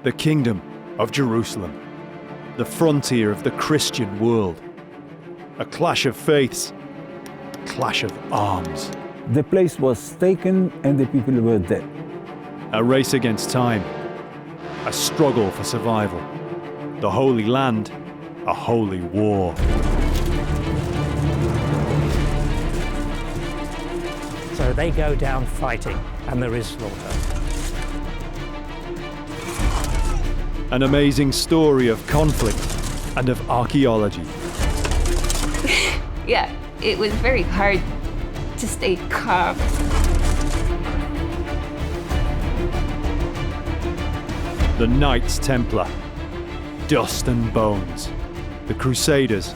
The Kingdom of Jerusalem, the frontier of the Christian world. A clash of faiths, a clash of arms. The place was taken and the people were dead. A race against time, a struggle for survival. The Holy Land, a holy war. So they go down fighting, and there is slaughter. An amazing story of conflict and of archaeology. Yeah, it was very hard to stay calm. The Knights Templar, Dust and Bones, the Crusaders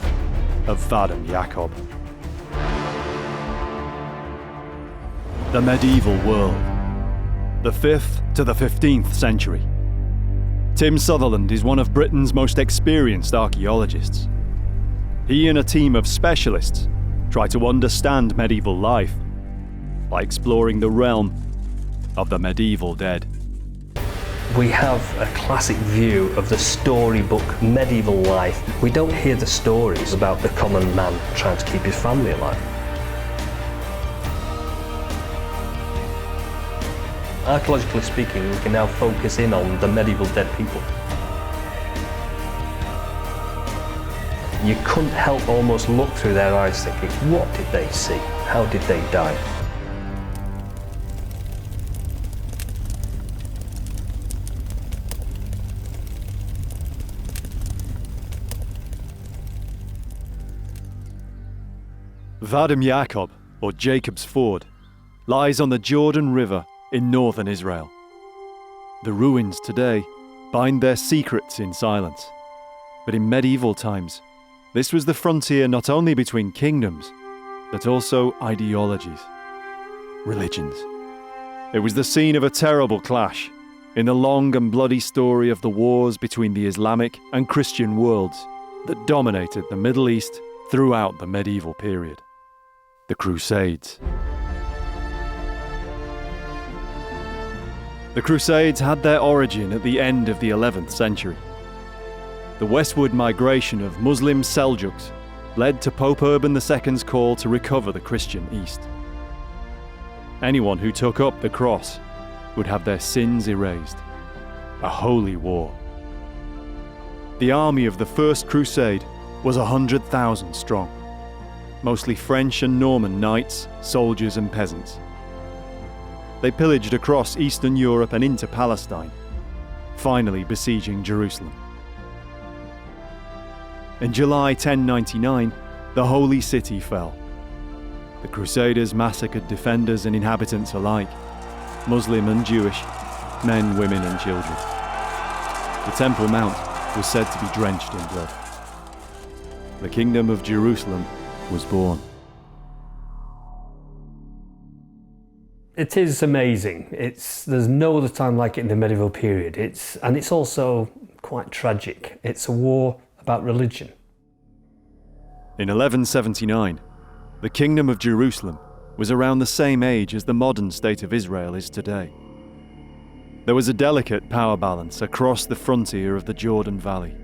of Vadam Yakob. The medieval world, the 5th to the 15th century. Tim Sutherland is one of Britain's most experienced archaeologists. He and a team of specialists try to understand medieval life by exploring the realm of the medieval dead. We have a classic view of the storybook medieval life. We don't hear the stories about the common man trying to keep his family alive. Archaeologically speaking, we can now focus in on the medieval dead people. You couldn't help almost look through their eyes thinking, what did they see? How did they die? Vadam Yakob, or Jacob's Ford, lies on the Jordan River in northern Israel. The ruins today bind their secrets in silence. But in medieval times, this was the frontier not only between kingdoms, but also ideologies, religions. It was the scene of a terrible clash in the long and bloody story of the wars between the Islamic and Christian worlds that dominated the Middle East throughout the medieval period. The Crusades. The Crusades had their origin at the end of the 11th century. The westward migration of Muslim Seljuks led to Pope Urban II's call to recover the Christian East. Anyone who took up the cross would have their sins erased. A holy war. The army of the First Crusade was 100,000 strong, mostly French and Norman knights, soldiers and peasants. They pillaged across Eastern Europe and into Palestine, finally besieging Jerusalem. In July 1099, the Holy City fell. The Crusaders massacred defenders and inhabitants alike, Muslim and Jewish, men, women and children. The Temple Mount was said to be drenched in blood. The Kingdom of Jerusalem was born. It is amazing. There's no other time like it in the medieval period. And it's also quite tragic. It's a war about religion. In 1179, the Kingdom of Jerusalem was around the same age as the modern state of Israel is today. There was a delicate power balance across the frontier of the Jordan Valley.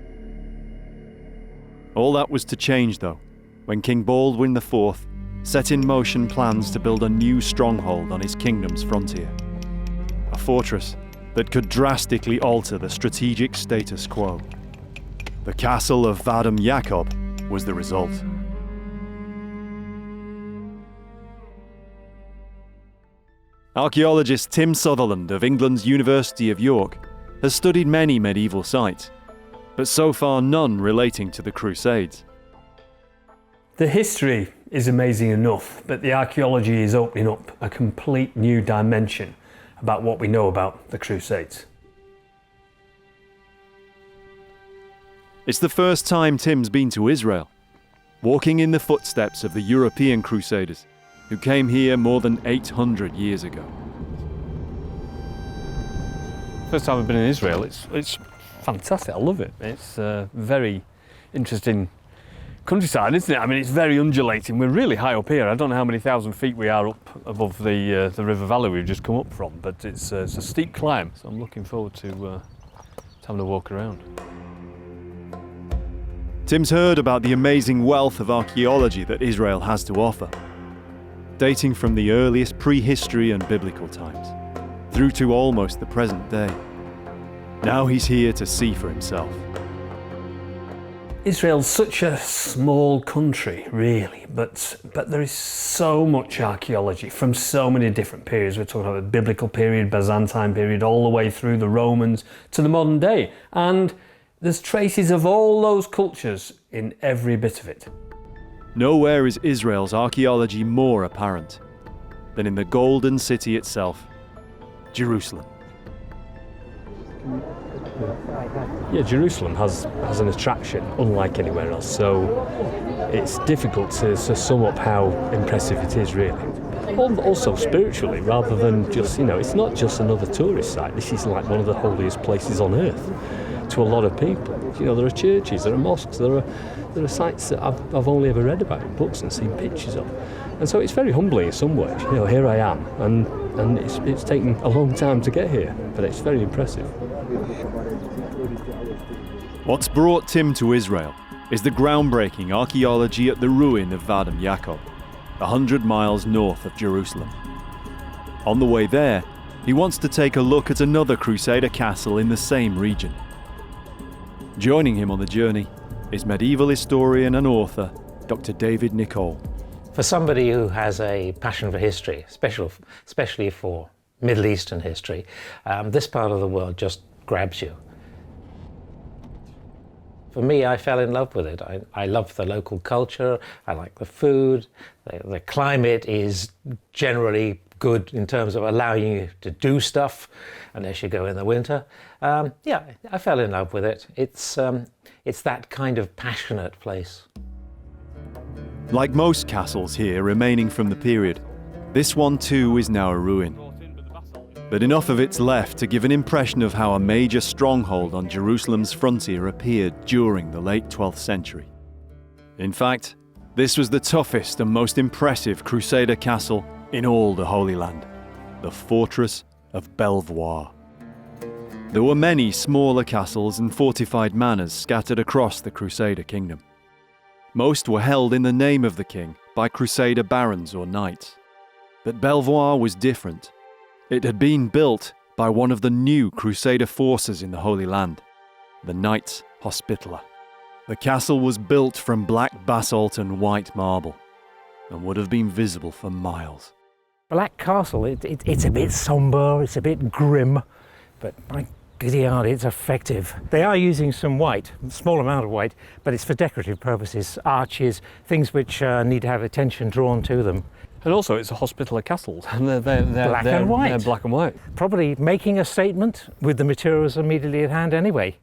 All that was to change, though, when King Baldwin IV set in motion plans to build a new stronghold on his kingdom's frontier. A fortress that could drastically alter the strategic status quo. The castle of Vadam Yakob was the result. Archaeologist Tim Sutherland of England's University of York has studied many medieval sites, but so far none relating to the Crusades. The history is amazing enough, but the archaeology is opening up a complete new dimension about what we know about the Crusades. It's the first time Tim's been to Israel, walking in the footsteps of the European Crusaders, who came here more than 800 years ago. First time I've been in Israel, it's fantastic, I love it. It's a very interesting countryside, isn't it? I mean, it's very undulating. We're really high up here. I don't know how many thousand feet we are up above the river valley we've just come up from, but it's a steep climb, so I'm looking forward to having a walk around. Tim's heard about the amazing wealth of archaeology that Israel has to offer, dating from the earliest prehistory and biblical times, through to almost the present day. Now he's here to see for himself. Israel's such a small country, really, but there is so much archaeology from so many different periods. We're talking about the biblical period, Byzantine period, all the way through the Romans to the modern day. And there's traces of all those cultures in every bit of it. Nowhere is Israel's archaeology more apparent than in the golden city itself, Jerusalem. Yeah, Jerusalem has an attraction unlike anywhere else, so it's difficult to sum up how impressive it is, really. Also spiritually, rather than just, it's not just another tourist site. This is like one of the holiest places on earth to a lot of people. There are churches, there are mosques, there are sites that I've only ever read about in books and seen pictures of. And so it's very humbling in some ways. Here I am, and it's taken a long time to get here, but it's very impressive. What's brought Tim to Israel is the groundbreaking archaeology at the ruin of Vadam Yakob, 100 miles north of Jerusalem. On the way there, he wants to take a look at another Crusader castle in the same region. Joining him on the journey is medieval historian and author Dr. David Nicol. For somebody who has a passion for history, especially for Middle Eastern history, this part of the world just grabs you. For me, I fell in love with it. I love the local culture, I like the food, the climate is generally good in terms of allowing you to do stuff, unless you go in the winter. I fell in love with it. It's that kind of passionate place. Like most castles here remaining from the period, this one too is now a ruin. But enough of it's left to give an impression of how a major stronghold on Jerusalem's frontier appeared during the late 12th century. In fact, this was the toughest and most impressive Crusader castle in all the Holy Land, the fortress of Belvoir. There were many smaller castles and fortified manors scattered across the Crusader kingdom. Most were held in the name of the king by Crusader barons or knights. But Belvoir was different. It had been built by one of the new Crusader forces in the Holy Land, the Knights Hospitaller. The castle was built from black basalt and white marble, and would have been visible for miles. Black Castle, it's a bit sombre, it's a bit grim, but my goody-yard, it's effective. They are using some white, a small amount of white, but it's for decorative purposes, arches, things which need to have attention drawn to them. And also, it's a Hospitaller castle, and they're black and white. They're black and white. Probably making a statement with the materials immediately at hand anyway.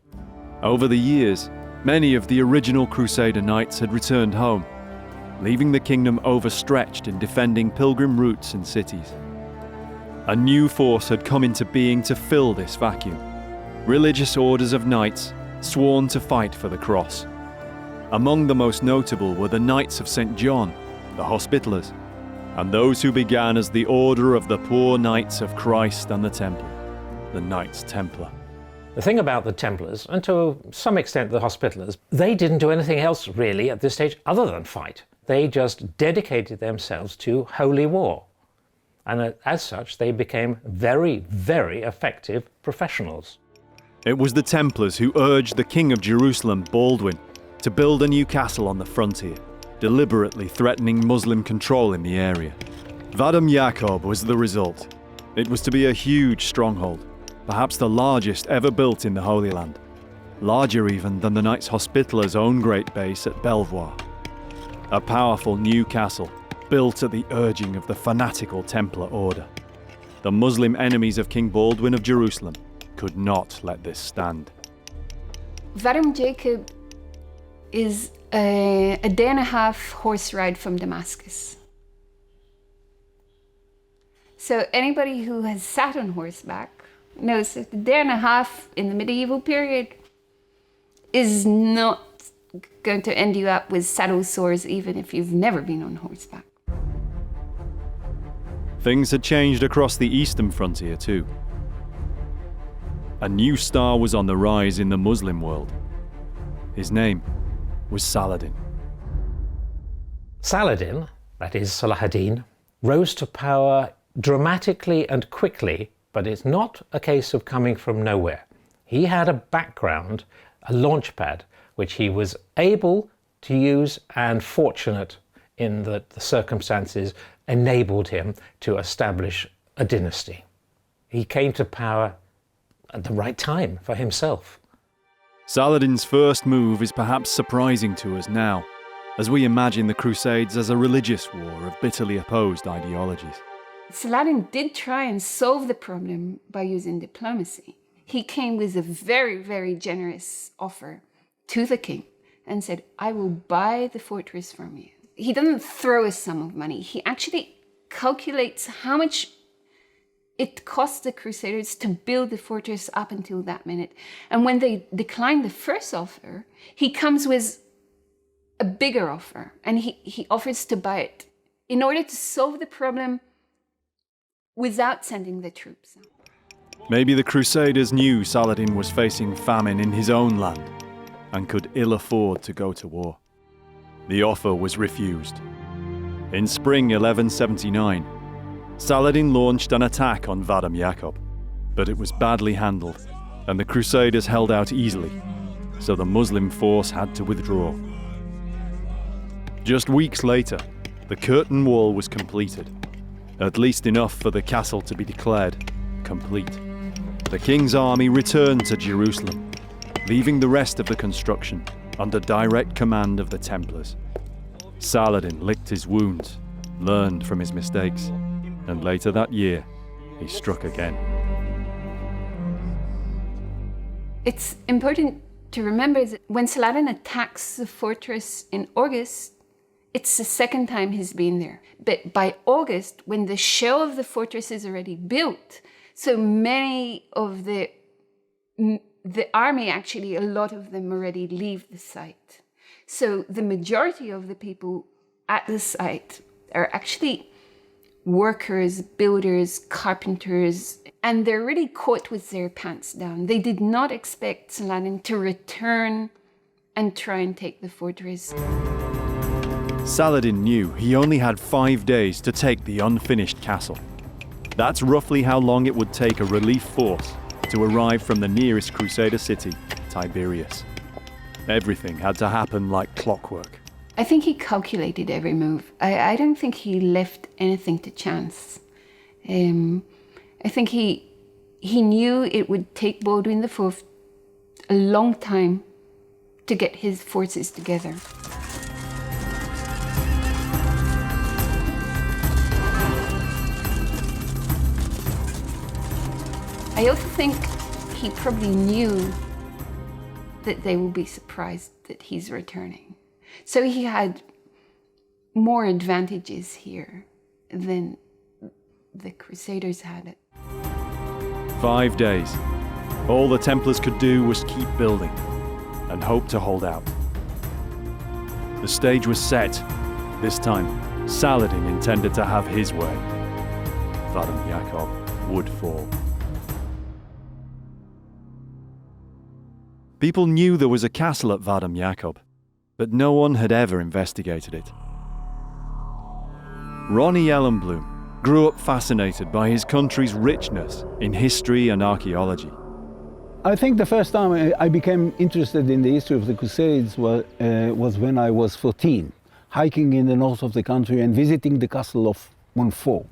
Over the years, many of the original Crusader knights had returned home, leaving the kingdom overstretched in defending pilgrim routes and cities. A new force had come into being to fill this vacuum. Religious orders of knights sworn to fight for the cross. Among the most notable were the Knights of St. John, the Hospitallers, and those who began as the Order of the Poor Knights of Christ and the Temple, the Knights Templar. The thing about the Templars, and to some extent the Hospitallers, they didn't do anything else really at this stage other than fight. They just dedicated themselves to holy war. And as such, they became very, very effective professionals. It was the Templars who urged the King of Jerusalem, Baldwin, to build a new castle on the frontier, deliberately threatening Muslim control in the area. Vadam Yakob was the result. It was to be a huge stronghold, perhaps the largest ever built in the Holy Land, larger even than the Knights Hospitallers' own great base at Belvoir. A powerful new castle, built at the urging of the fanatical Templar order. The Muslim enemies of King Baldwin of Jerusalem could not let this stand. Vadam Yakob is a day and a half horse ride from Damascus. So anybody who has sat on horseback knows that the day and a half in the medieval period is not going to end you up with saddle sores even if you've never been on horseback. Things had changed across the eastern frontier too. a new star was on the rise in the Muslim world. His name was Saladin. Saladin, that is Saladin, rose to power dramatically and quickly, but it's not a case of coming from nowhere. He had a background, a launch pad, which he was able to use, and fortunate in that the circumstances enabled him to establish a dynasty. He came to power at the right time for himself. Saladin's first move is perhaps surprising to us now, as we imagine the Crusades as a religious war of bitterly opposed ideologies. Saladin did try and solve the problem by using diplomacy. He came with a very, very generous offer to the king and said, I will buy the fortress from you. He doesn't throw a sum of money. He actually calculates how much it cost the Crusaders to build the fortress up until that minute. And when they declined the first offer, he comes with a bigger offer, and he offers to buy it in order to solve the problem without sending the troops out. Maybe the Crusaders knew Saladin was facing famine in his own land and could ill afford to go to war. The offer was refused. In spring 1179, Saladin launched an attack on Vadam Yakob, but it was badly handled, and the Crusaders held out easily, so the Muslim force had to withdraw. Just weeks later, the curtain wall was completed, at least enough for the castle to be declared complete. The king's army returned to Jerusalem, leaving the rest of the construction under direct command of the Templars. Saladin licked his wounds, learned from his mistakes, and later that year, he struck again. It's important to remember that when Saladin attacks the fortress in August, it's the second time he's been there. But by August, when the shell of the fortress is already built, so many of the army, actually, a lot of them already leave the site. So the majority of the people at the site are actually workers, builders, carpenters, and they're really caught with their pants down. They did not expect Saladin to return and try and take the fortress. Saladin knew he only had 5 days to take the unfinished castle. That's roughly how long it would take a relief force to arrive from the nearest Crusader city, Tiberias. Everything had to happen like clockwork. I think he calculated every move. I don't think he left anything to chance. I think he knew it would take Baldwin IV a long time to get his forces together. I also think he probably knew that they will be surprised that he's returning. So he had more advantages here than the Crusaders had it. 5 days. All the Templars could do was keep building and hope to hold out. The stage was set. This time, Saladin intended to have his way. Vadam Yakob would fall. People knew there was a castle at Vadam Yakob, but no one had ever investigated it. Ronnie Ellenblum grew up fascinated by his country's richness in history and archaeology. I think the first time I became interested in the history of the Crusades was when I was 14, hiking in the north of the country and visiting the castle of Montfort.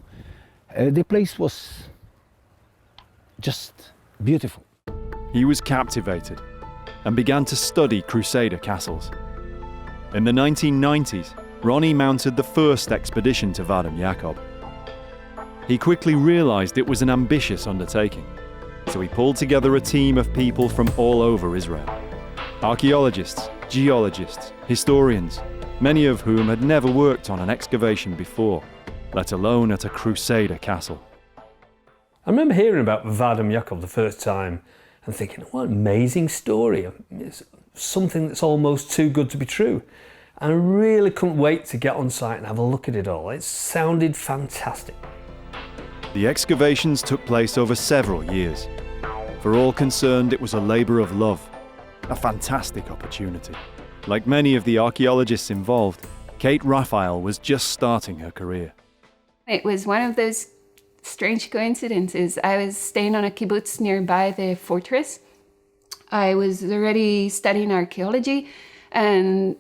The place was just beautiful. He was captivated and began to study Crusader castles. In the 1990s, Ronnie mounted the first expedition to Vadam Yakob. He quickly realized it was an ambitious undertaking, so he pulled together a team of people from all over Israel. Archaeologists, geologists, historians, many of whom had never worked on an excavation before, let alone at a Crusader castle. I remember hearing about Vadam Yakob the first time and thinking, what an amazing story. It's something that's almost too good to be true. And I really couldn't wait to get on site and have a look at it all. It sounded fantastic. The excavations took place over several years. For all concerned, it was a labour of love, a fantastic opportunity. Like many of the archaeologists involved, Kate Raphael was just starting her career. It was one of those strange coincidences. I was staying on a kibbutz nearby the fortress. I was already studying archaeology, and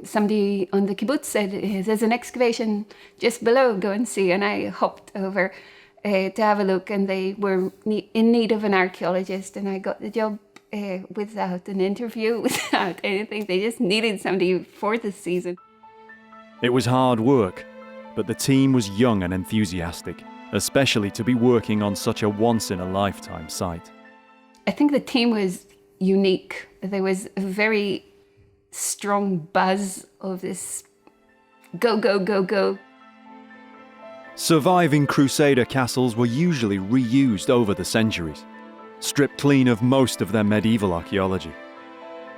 somebody on the kibbutz said, there's an excavation just below, go and see. And I hopped over to have a look, and they were in need of an archaeologist, and I got the job without an interview, without anything. They just needed somebody for the season. It was hard work, but the team was young and enthusiastic, especially to be working on such a once-in-a-lifetime site. I think the team was unique. There was a very strong buzz of this go, go, go, go. Surviving Crusader castles were usually reused over the centuries, stripped clean of most of their medieval archaeology.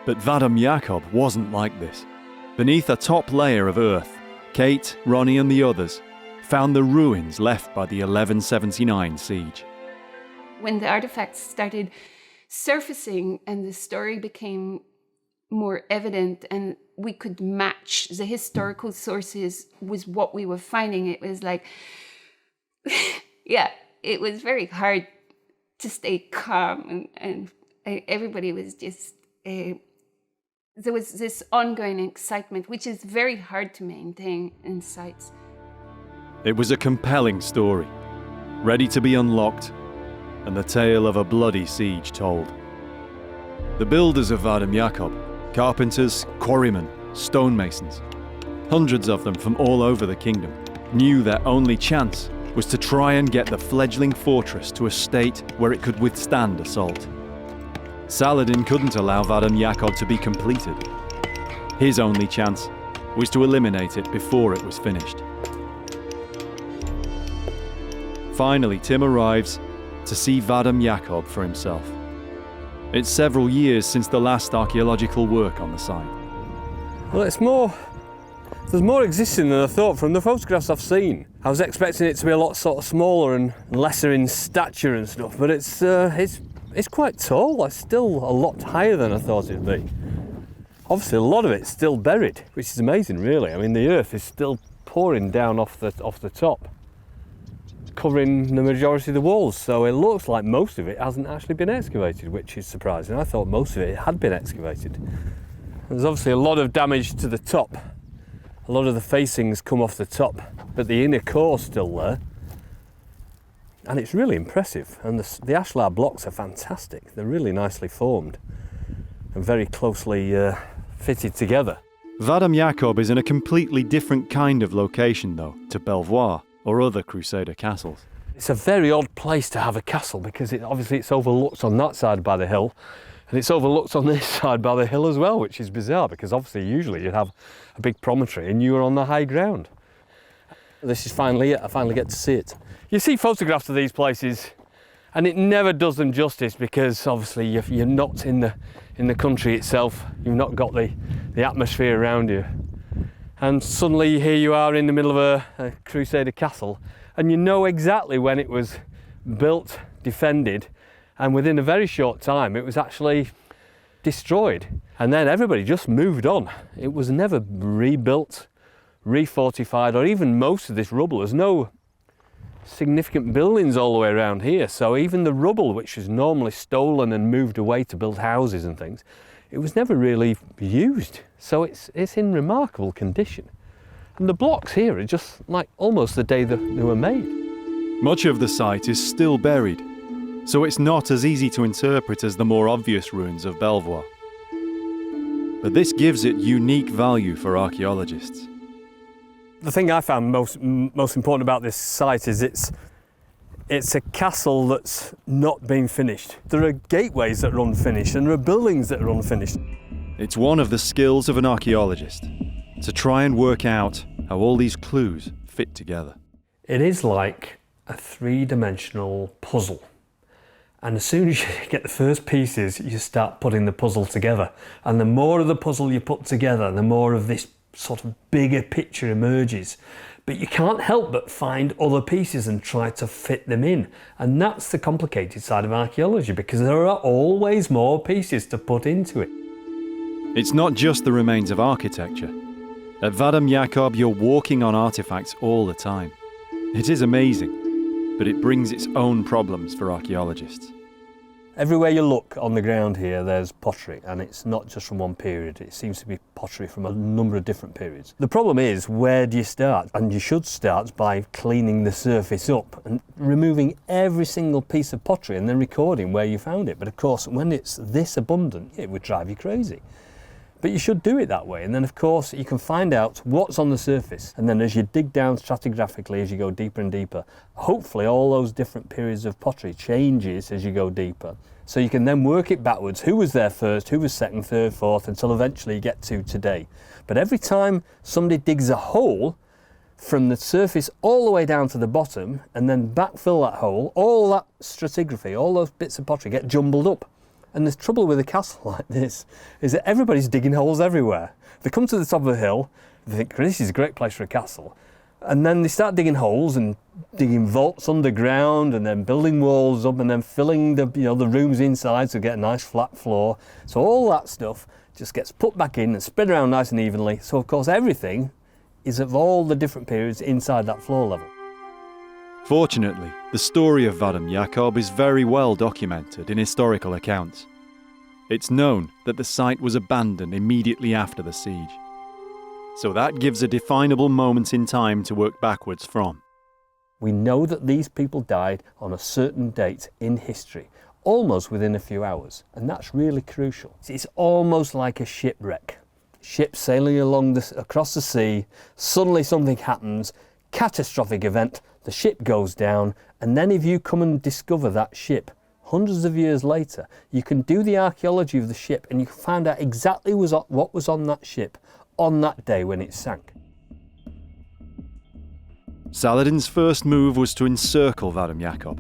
But Vadam Yakob wasn't like this. Beneath a top layer of earth, Kate, Ronnie and the others found the ruins left by the 1179 siege. When the artifacts started surfacing and the story became more evident and we could match the historical sources with what we were finding, it was like, yeah, it was very hard to stay calm, and everybody was just, there was this ongoing excitement, which is very hard to maintain in sites. It was a compelling story, ready to be unlocked, and the tale of a bloody siege told. The builders of Vadam Yakob, carpenters, quarrymen, stonemasons, hundreds of them from all over the kingdom, knew their only chance was to try and get the fledgling fortress to a state where it could withstand assault. Saladin couldn't allow Vadam Yakob to be completed. His only chance was to eliminate it before it was finished. Finally, Tim arrives to see Vadam Yakob for himself. It's several years since the last archaeological work on the site. Well, there's more existing than I thought from the photographs I've seen. I was expecting it to be a lot sort of smaller and lesser in stature and stuff, but it's quite tall. It's still a lot higher than I thought it'd be. Obviously, a lot of it's still buried, which is amazing, really. I mean, the earth is still pouring down off the top, covering the majority of the walls. So it looks like most of it hasn't actually been excavated, which is surprising. I thought most of it had been excavated. There's obviously a lot of damage to the top. A lot of the facings come off the top, but the inner core's still there. And it's really impressive. And the ashlar blocks are fantastic. They're really nicely formed and very closely fitted together. Vadam Yakob is in a completely different kind of location, though, to Belvoir or other Crusader castles. It's a very odd place to have a castle because obviously it's overlooked on that side by the hill, and it's overlooked on this side by the hill as well, which is bizarre because obviously usually you'd have a big promontory and you were on the high ground. This is finally it. I finally get to see it. You see photographs of these places and it never does them justice because obviously you're not in the country itself. You've not got the atmosphere around you. And suddenly here you are in the middle of a Crusader castle and you know exactly when it was built, defended, and within a very short time it was actually destroyed. And then everybody just moved on. It was never rebuilt, refortified, or even most of this rubble. There's no significant buildings all the way around here, so even the rubble, which is normally stolen and moved away to build houses and things, it was never really used. So it's in remarkable condition. And the blocks here are just like almost the day that they were made. Much of the site is still buried, so it's not as easy to interpret as the more obvious ruins of Belvoir. But this gives it unique value for archaeologists. The thing I found most important about this site is it's a castle that's not been finished. There are gateways that are unfinished and there are buildings that are unfinished. It's one of the skills of an archaeologist to try and work out how all these clues fit together. It is like a three-dimensional puzzle. And as soon as you get the first pieces, you start putting the puzzle together. And the more of the puzzle you put together, the more of this sort of bigger picture emerges. but you can't help but find other pieces and try to fit them in. And that's the complicated side of archaeology, because there are always more pieces to put into it. It's not just the remains of architecture. At Vadam Yakob, you're walking on artifacts all the time. It is amazing, but it brings its own problems for archaeologists. Everywhere you look on the ground here, there's pottery, and it's not just from one period. It seems to be pottery from a number of different periods. The problem is, where do you start? And you should start by cleaning the surface up and removing every single piece of pottery and then recording where you found it. But of course, when it's this abundant, it would drive you crazy. But you should do it that way, and then of course you can find out what's on the surface, and then as you dig down stratigraphically as you go deeper and deeper, hopefully all those different periods of pottery changes as you go deeper. So you can then work it backwards, who was there first, who was second, third, fourth, until eventually you get to today. But every time somebody digs a hole from the surface all the way down to the bottom, and then backfill that hole, all that stratigraphy, all those bits of pottery get jumbled up. And the trouble with a castle like this is that everybody's digging holes everywhere. They come to the top of a hill, they think, this is a great place for a castle. And then they start digging holes and digging vaults underground and then building walls up and then filling the rooms inside to get a nice flat floor. So all that stuff just gets put back in and spread around nice and evenly. So of course everything is of all the different periods inside that floor level. Fortunately, the story of Vadam Yakob is very well documented in historical accounts. It's known that the site was abandoned immediately after the siege. So that gives a definable moment in time to work backwards from. We know that these people died on a certain date in history, almost within a few hours, and that's really crucial. It's almost like a shipwreck. Ship sailing across the sea, suddenly something happens, catastrophic event, the ship goes down, and then if you come and discover that ship hundreds of years later, you can do the archaeology of the ship and you can find out exactly what was on that ship on that day when it sank. Saladin's first move was to encircle Vadam Yakob,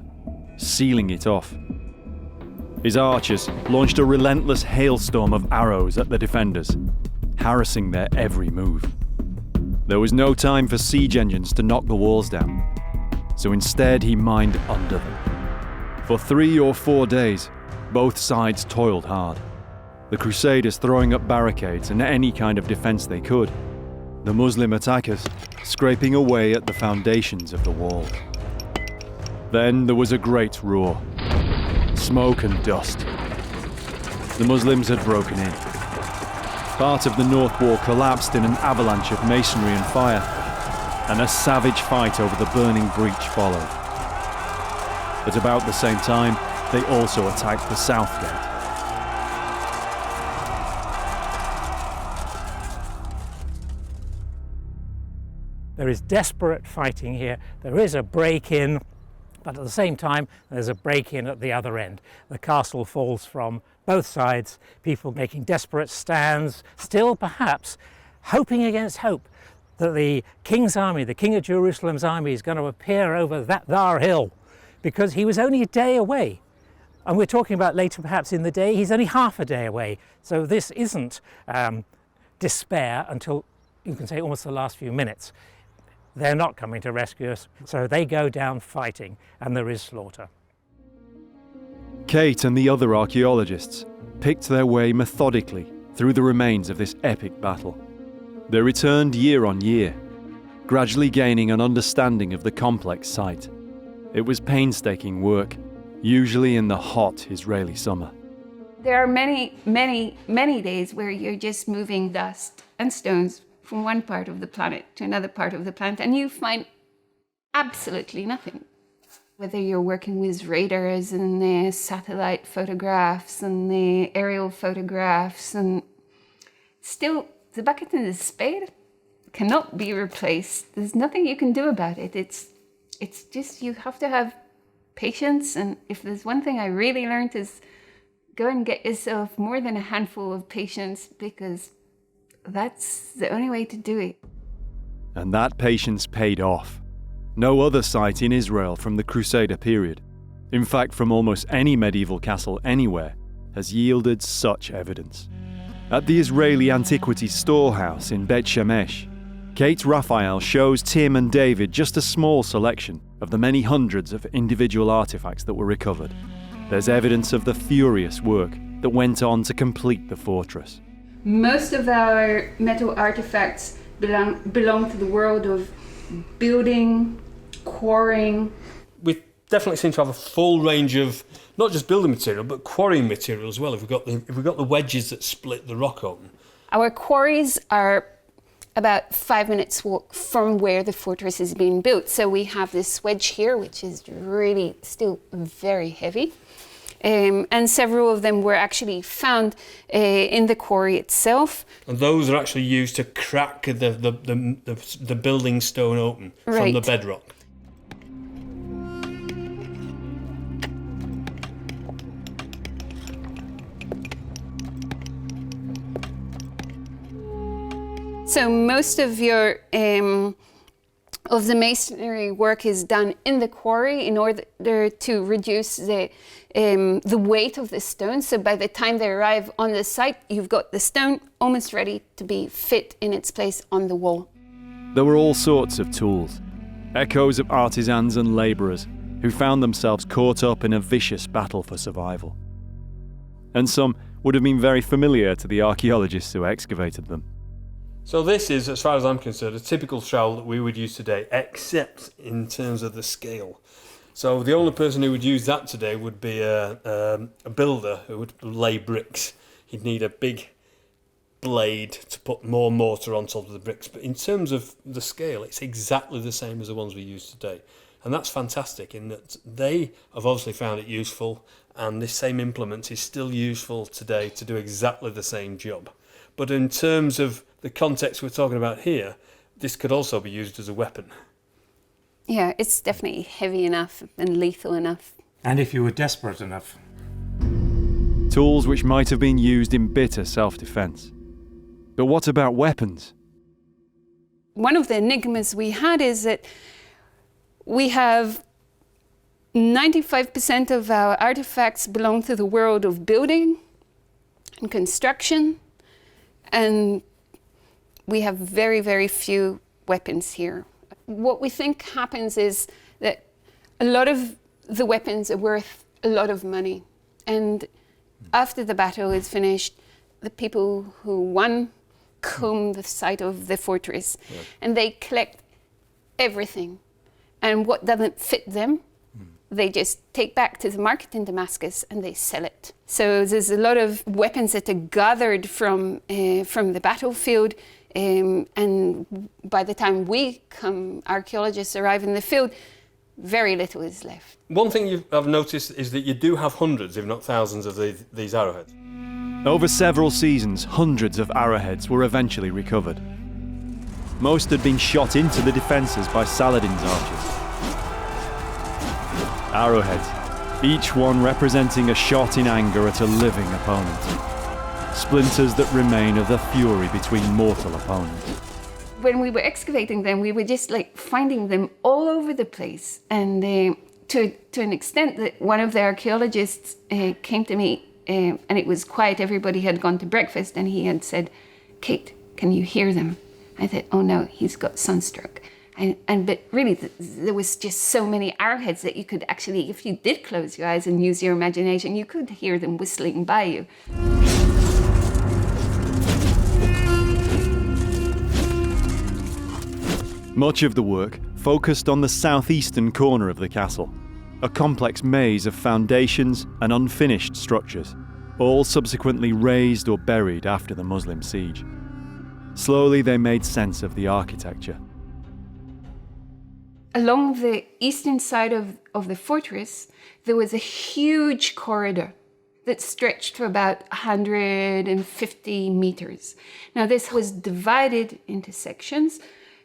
sealing it off. His archers launched a relentless hailstorm of arrows at the defenders, harassing their every move. There was no time for siege engines to knock the walls down, so instead he mined under them. For 3 or 4 days, both sides toiled hard, the Crusaders throwing up barricades and any kind of defence they could, the Muslim attackers scraping away at the foundations of the walls. Then there was a great roar, smoke and dust. The Muslims had broken in. Part of the north wall collapsed in an avalanche of masonry and fire, and a savage fight over the burning breach followed. At about the same time, they also attacked the south gate. There is desperate fighting here. There is a break-in, but at the same time, there's a break-in at the other end. The castle falls from both sides, people making desperate stands, still perhaps hoping against hope that the king's army, the King of Jerusalem's army, is going to appear over that Thar hill, because he was only a day away. And we're talking about later perhaps in the day, he's only half a day away. So this isn't despair until, you can say, almost the last few minutes. They're not coming to rescue us, so they go down fighting, and there is slaughter. Kate and the other archaeologists picked their way methodically through the remains of this epic battle. They returned year on year, gradually gaining an understanding of the complex site. It was painstaking work, usually in the hot Israeli summer. There are many, many, many days where you're just moving dust and stones from one part of the planet to another part of the planet, and you find absolutely nothing. Whether you're working with radars and the satellite photographs and the aerial photographs, and still the bucket and the spade cannot be replaced. There's nothing you can do about it. It's just, you have to have patience, and if there's one thing I really learned is go and get yourself more than a handful of patience, because that's the only way to do it. And that patience paid off. No other site in Israel from the Crusader period, in fact from almost any medieval castle anywhere, has yielded such evidence. At the Israeli Antiquities Storehouse in Bet Shemesh, Kate Raphael shows Tim and David just a small selection of the many hundreds of individual artifacts that were recovered. There's evidence of the furious work that went on to complete the fortress. Most of our metal artifacts belong to the world of building, quarrying. We definitely seem to have a full range of not just building material, but quarrying material as well. If we've got the wedges that split the rock open. Our quarries are about 5 minutes walk from where the fortress is being built. So we have this wedge here, which is really still very heavy. And several of them were actually found in the quarry itself. And those are actually used to crack the building stone open from the bedrock. So most of your of the masonry work is done in the quarry in order to reduce the weight of the stone. So by the time they arrive on the site, you've got the stone almost ready to be fit in its place on the wall. There were all sorts of tools, echoes of artisans and labourers who found themselves caught up in a vicious battle for survival. And some would have been very familiar to the archaeologists who excavated them. So this is, as far as I'm concerned, a typical trowel that we would use today, except in terms of the scale. So the only person who would use that today would be a builder who would lay bricks. He'd need a big blade to put more mortar on top of the bricks. But in terms of the scale, it's exactly the same as the ones we use today. And that's fantastic in that they have obviously found it useful, and this same implement is still useful today to do exactly the same job. But in terms of the context we're talking about here, this could also be used as a weapon. Yeah, it's definitely heavy enough and lethal enough. And if you were desperate enough. Tools which might have been used in bitter self-defense. But what about weapons? One of the enigmas we had is that we have 95% of our artifacts belong to the world of building and construction, and we have very, very few weapons here. What we think happens is that a lot of the weapons are worth a lot of money. And after the battle is finished, the people who won comb the site of the fortress, and they collect everything. And what doesn't fit them, they just take back to the market in Damascus and they sell it. So there's a lot of weapons that are gathered from the battlefield, and by the time archaeologists arrive in the field, very little is left. One thing I've noticed is that you do have hundreds, if not thousands, of these arrowheads. Over several seasons, hundreds of arrowheads were eventually recovered. Most had been shot into the defences by Saladin's archers. Arrowheads, each one representing a shot in anger at a living opponent. Splinters that remain of the fury between mortal opponents. When we were excavating them, we were just finding them all over the place. And to an extent that one of the archaeologists came to me, and it was quiet, everybody had gone to breakfast, and he had said, "Kate, can you hear them?" I thought, oh no, he's got sunstroke. But really, there was just so many arrowheads that you could actually, if you did close your eyes and use your imagination, you could hear them whistling by you. Much of the work focused on the southeastern corner of the castle, a complex maze of foundations and unfinished structures, all subsequently razed or buried after the Muslim siege. Slowly they made sense of the architecture. Along the eastern side of the fortress, there was a huge corridor that stretched for about 150 meters. Now this was divided into sections,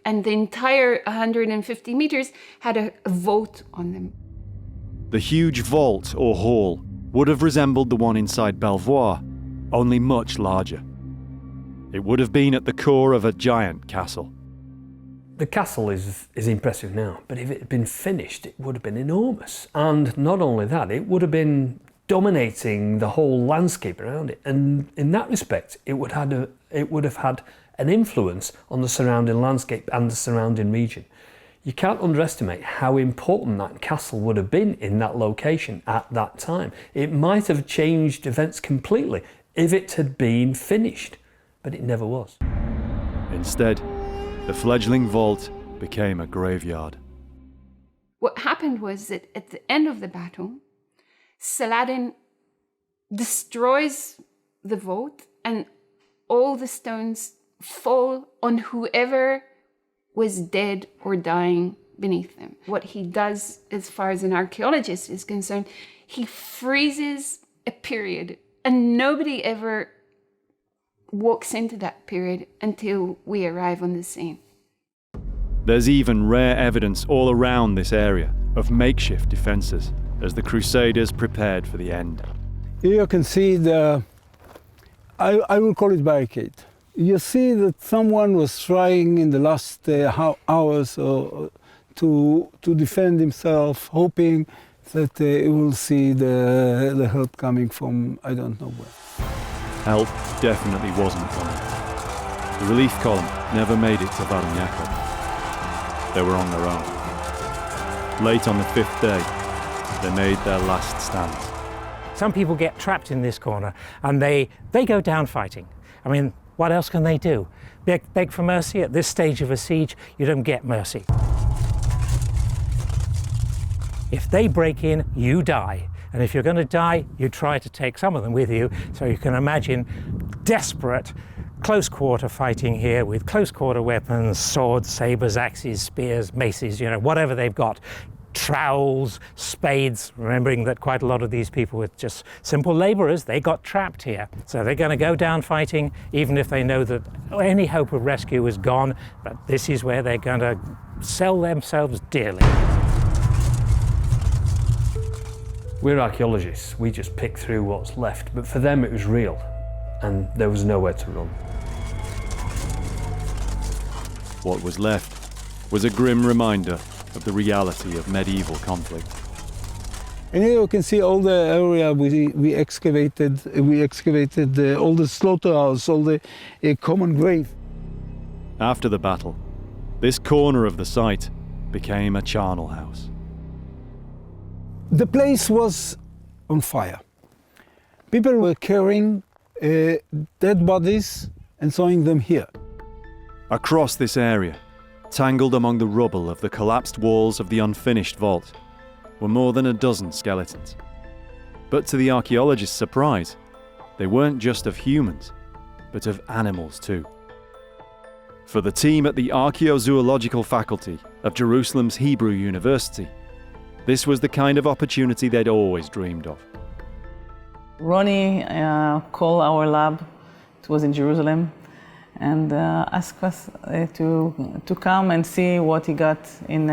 and the entire 150 meters had a vault on them. The huge vault or hall would have resembled the one inside Belvoir, only much larger. It would have been at the core of a giant castle. The castle is impressive now, but if it had been finished, it would have been enormous. And not only that, it would have been dominating the whole landscape around it. And in that respect, it would have had an influence on the surrounding landscape and the surrounding region. You can't underestimate how important that castle would have been in that location at that time. It might have changed events completely if it had been finished, but it never was. Instead, the fledgling vault became a graveyard. What happened was that at the end of the battle, Saladin destroys the vault and all the stones fall on whoever was dead or dying beneath them. What he does, as far as an archaeologist is concerned, he freezes a period, and nobody ever walks into that period until we arrive on the scene. There's even rare evidence all around this area of makeshift defences as the Crusaders prepared for the end. Here you can see I will call it barricade. You see that someone was trying in the last hours to defend himself, hoping that he will see the help coming from I don't know where. Help definitely wasn't coming. The relief column never made it to Vadam Yakob. They were on their own. Late on the 5th day, they made their last stand. Some people get trapped in this corner and they go down fighting. I mean, what else can they do? Beg for mercy? At this stage of a siege, you don't get mercy. If they break in, you die. And if you're going to die, you try to take some of them with you. So you can imagine desperate close quarter fighting here with close quarter weapons, swords, sabers, axes, spears, maces, whatever they've got. Trowels, spades, remembering that quite a lot of these people were just simple labourers. They got trapped here. So they're going to go down fighting, even if they know that any hope of rescue is gone. But this is where they're going to sell themselves dearly. We're archaeologists, we just pick through what's left, but for them it was real, and there was nowhere to run. What was left was a grim reminder of the reality of medieval conflict. And here you can see all the area we excavated. We excavated all the slaughterhouse, all the common grave. After the battle, this corner of the site became a charnel house. The place was on fire. People were carrying dead bodies and throwing them here. Across this area, tangled among the rubble of the collapsed walls of the unfinished vault, were more than a dozen skeletons. But to the archaeologists' surprise, they weren't just of humans, but of animals too. For the team at the Archaeozoological Faculty of Jerusalem's Hebrew University, this was the kind of opportunity they'd always dreamed of. Ronnie called our lab, it was in Jerusalem, and asked us to come and see what he got in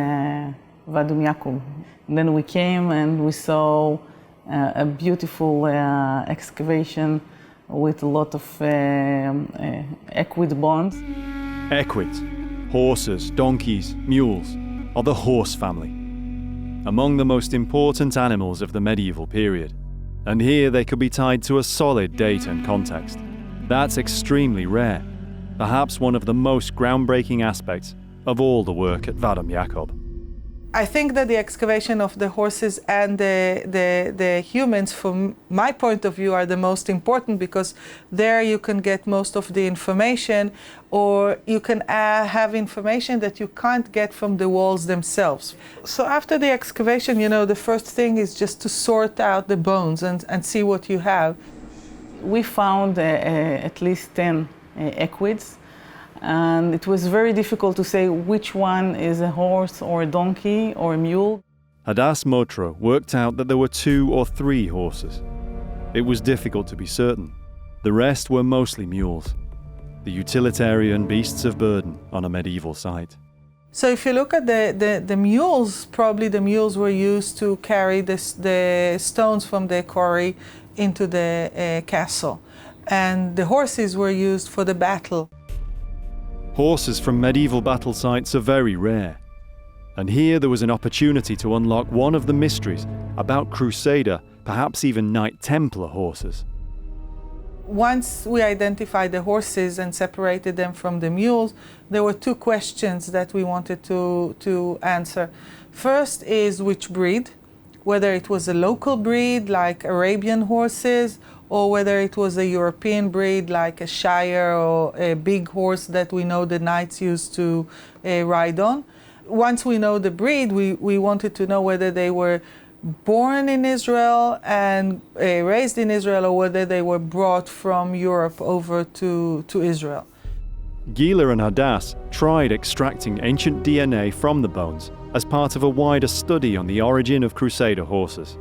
Vadam Yakob. And then we came and we saw a beautiful excavation with a lot of equid bones. Equids, horses, donkeys, mules, are the horse family, among the most important animals of the medieval period. And here they could be tied to a solid date and context. That's extremely rare, perhaps one of the most groundbreaking aspects of all the work at Vadam Yakob. I think that the excavation of the horses and the humans, from my point of view, are the most important, because there you can get most of the information, or you can have information that you can't get from the walls themselves. So after the excavation, the first thing is just to sort out the bones and see what you have. We found at least 10 equids. And it was very difficult to say which one is a horse or a donkey or a mule. Hadas Motro worked out that there were 2 or 3 horses. It was difficult to be certain. The rest were mostly mules, the utilitarian beasts of burden on a medieval site. So if you look at the mules, probably the mules were used to carry the stones from the quarry into the castle. And the horses were used for the battle. Horses from medieval battle sites are very rare. And here there was an opportunity to unlock one of the mysteries about Crusader perhaps even Knight Templar horses. Once we identified the horses and separated them from the mules, there were two questions that we wanted to answer. First is which breed, whether it was a local breed like Arabian horses, or whether it was a European breed like a Shire or a big horse that we know the Knights used to ride on. Once we know the breed, we wanted to know whether they were born in Israel and raised in Israel, or whether they were brought from Europe over to Israel. Gila and Hadass tried extracting ancient DNA from the bones as part of a wider study on the origin of Crusader horses.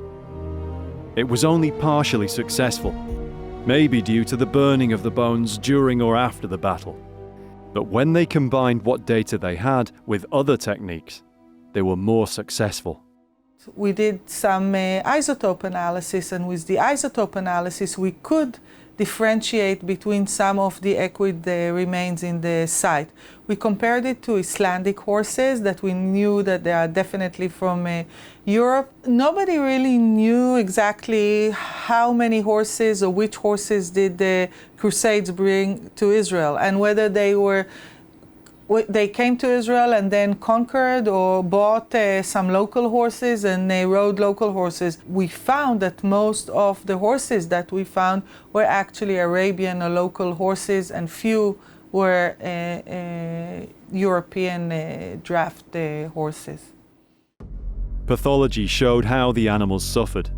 It was only partially successful, maybe due to the burning of the bones during or after the battle. But when they combined what data they had with other techniques, they were more successful. We did some isotope analysis, and with the isotope analysis we could differentiate between some of the equid remains in the site. We compared it to Icelandic horses that we knew that they are definitely from Europe. Nobody really knew exactly how many horses or which horses did the Crusades bring to Israel, and whether they came to Israel and then conquered or bought some local horses and they rode local horses. We found that most of the horses that we found were actually Arabian or local horses, and few were European draft horses. Pathology showed how the animals suffered,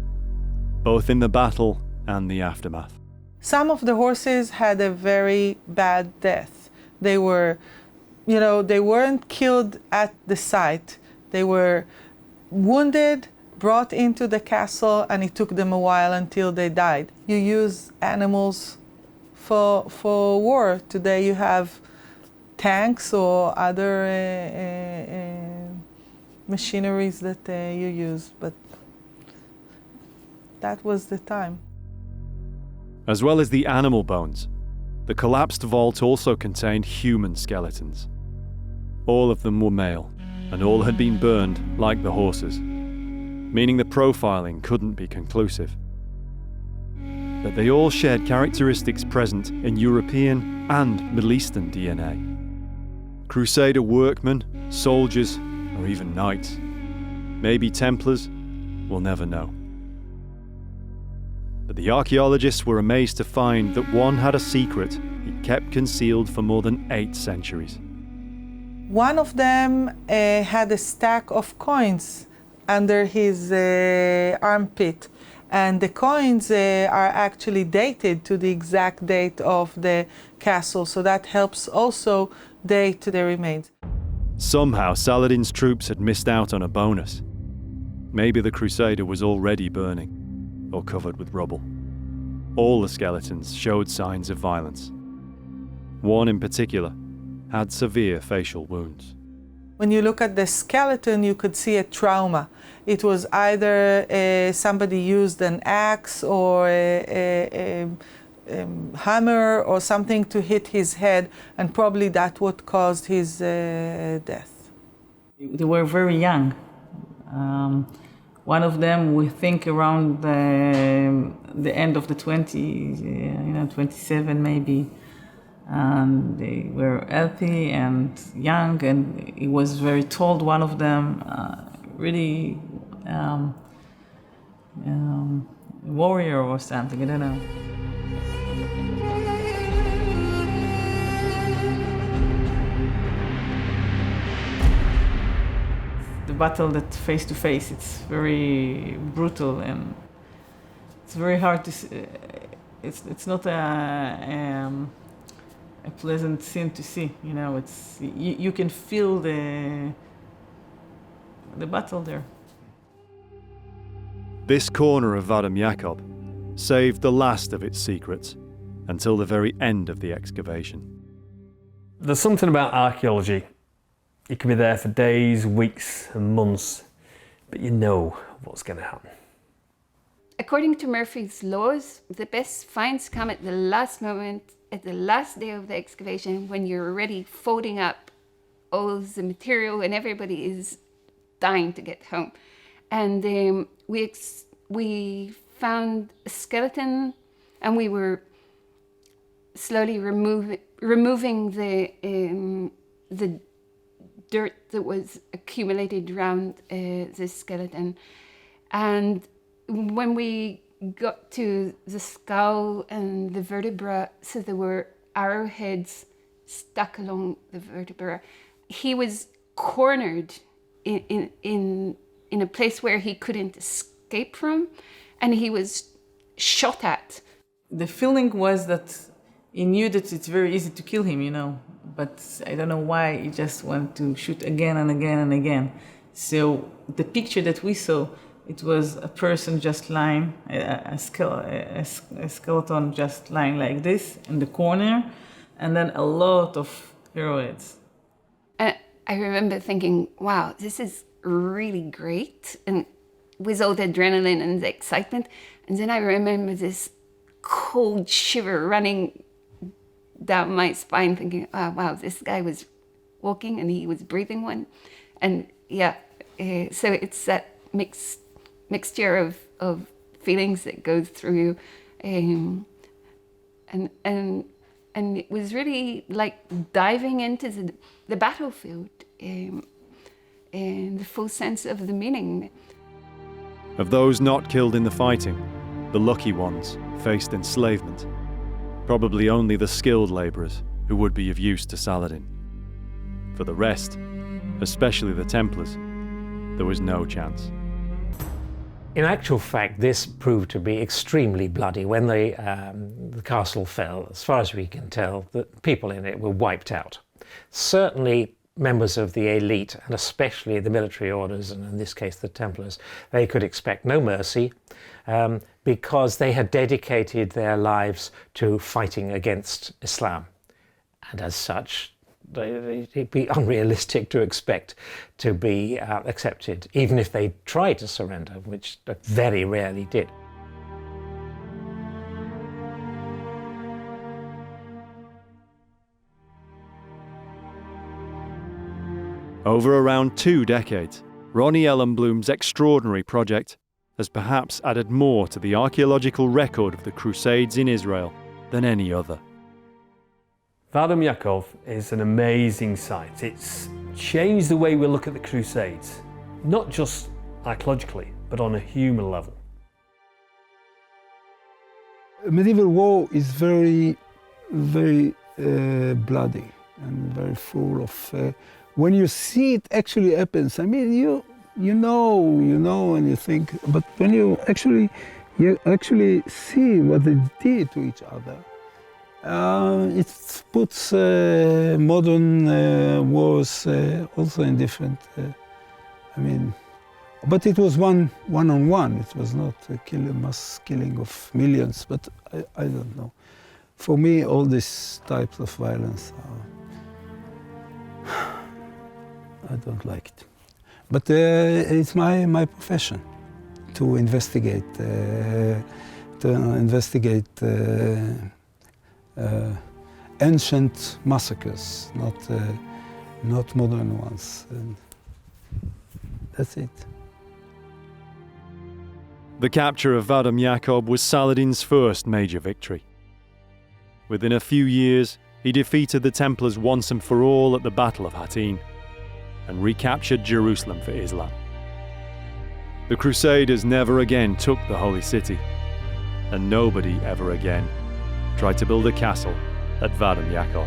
both in the battle and the aftermath. Some of the horses had a very bad death. They weren't killed at the site. They were wounded, brought into the castle, and it took them a while until they died. You use animals for war. Today you have tanks or other machineries that you use, but that was the time. As well as the animal bones, the collapsed vault also contained human skeletons. All of them were male, and all had been burned like the horses, meaning the profiling couldn't be conclusive. But they all shared characteristics present in European and Middle Eastern DNA. Crusader workmen, soldiers, or even knights. Maybe Templars, we'll never know. But the archaeologists were amazed to find that one had a secret he kept concealed for more than 8 centuries. One of them had a stack of coins under his armpit, and the coins are actually dated to the exact date of the castle, so that helps also date the remains. Somehow Saladin's troops had missed out on a bonus. Maybe the Crusader was already burning, or covered with rubble. All the skeletons showed signs of violence. One in particular had severe facial wounds. When you look at the skeleton, you could see a trauma. It was either somebody used an axe or a hammer or something to hit his head, and probably that's what caused his death. They were very young. One of them, we think around the end of the 20s, 27 maybe. And they were healthy and young, and he was very tall, one of them, really warrior or something, I don't know. The battle that face to face, it's very brutal, and it's very hard to see. It's not a pleasant scene to see, it's you can feel the battle there. This corner of Vadam Yakob saved the last of its secrets until the very end of the excavation. There's something about archaeology. You can be there for days, weeks and months, but you know what's going to happen. According to Murphy's laws, the best finds come at the last moment, at the last day of the excavation, when you're already folding up all the material and everybody is dying to get home. And we found a skeleton, and we were slowly removing the dirt that was accumulated around the skeleton. And when we got to the skull and the vertebra, so there were arrowheads stuck along the vertebra, he was cornered in a place where he couldn't escape from, and he was shot at. The feeling was that he knew that it's very easy to kill him, you know, but I don't know why he just wanted to shoot again and again and again. So the picture that we saw, it was a person just lying, a skeleton just lying like this in the corner, and then a lot of arrowheads. I remember thinking, wow, this is really great, and with all the adrenaline and the excitement. And then I remember this cold shiver running down my spine, thinking, oh, wow, this guy was walking and he was breathing one. And yeah, so it's that mixture of feelings that goes through you. And it was really like diving into the battlefield in the full sense of the meaning. Of those not killed in the fighting, the lucky ones faced enslavement. Probably only the skilled labourers who would be of use to Saladin. For the rest, especially the Templars, there was no chance. In actual fact, this proved to be extremely bloody. When the castle fell, as far as we can tell, the people in it were wiped out. Certainly members of the elite, and especially the military orders, and in this case the Templars, they could expect no mercy because they had dedicated their lives to fighting against Islam. And as such, it'd be unrealistic to expect to be accepted, even if they tried to surrender, which they very rarely did. Over around 2 decades, Ronnie Ellenblum's extraordinary project has perhaps added more to the archaeological record of the Crusades in Israel than any other. Vadam Yakob is an amazing site. It's changed the way we look at the Crusades, not just archaeologically, but on a human level. Medieval war is very, very bloody and very full of... when you see it actually happens, I mean, you know, and you think, but when you actually see what they did to each other, it puts modern wars also in different, but it was one-on-one. It was not a mass killing of millions, but I don't know. For me, all these types of violence I don't like it. But it's my profession to investigate ancient massacres, not modern ones. And that's it. The capture of Vadam Yakob was Saladin's first major victory. Within a few years, he defeated the Templars once and for all at the Battle of Hattin and recaptured Jerusalem for Islam. The Crusaders never again took the Holy City, and nobody ever again tried to build a castle at Vadam Yakob.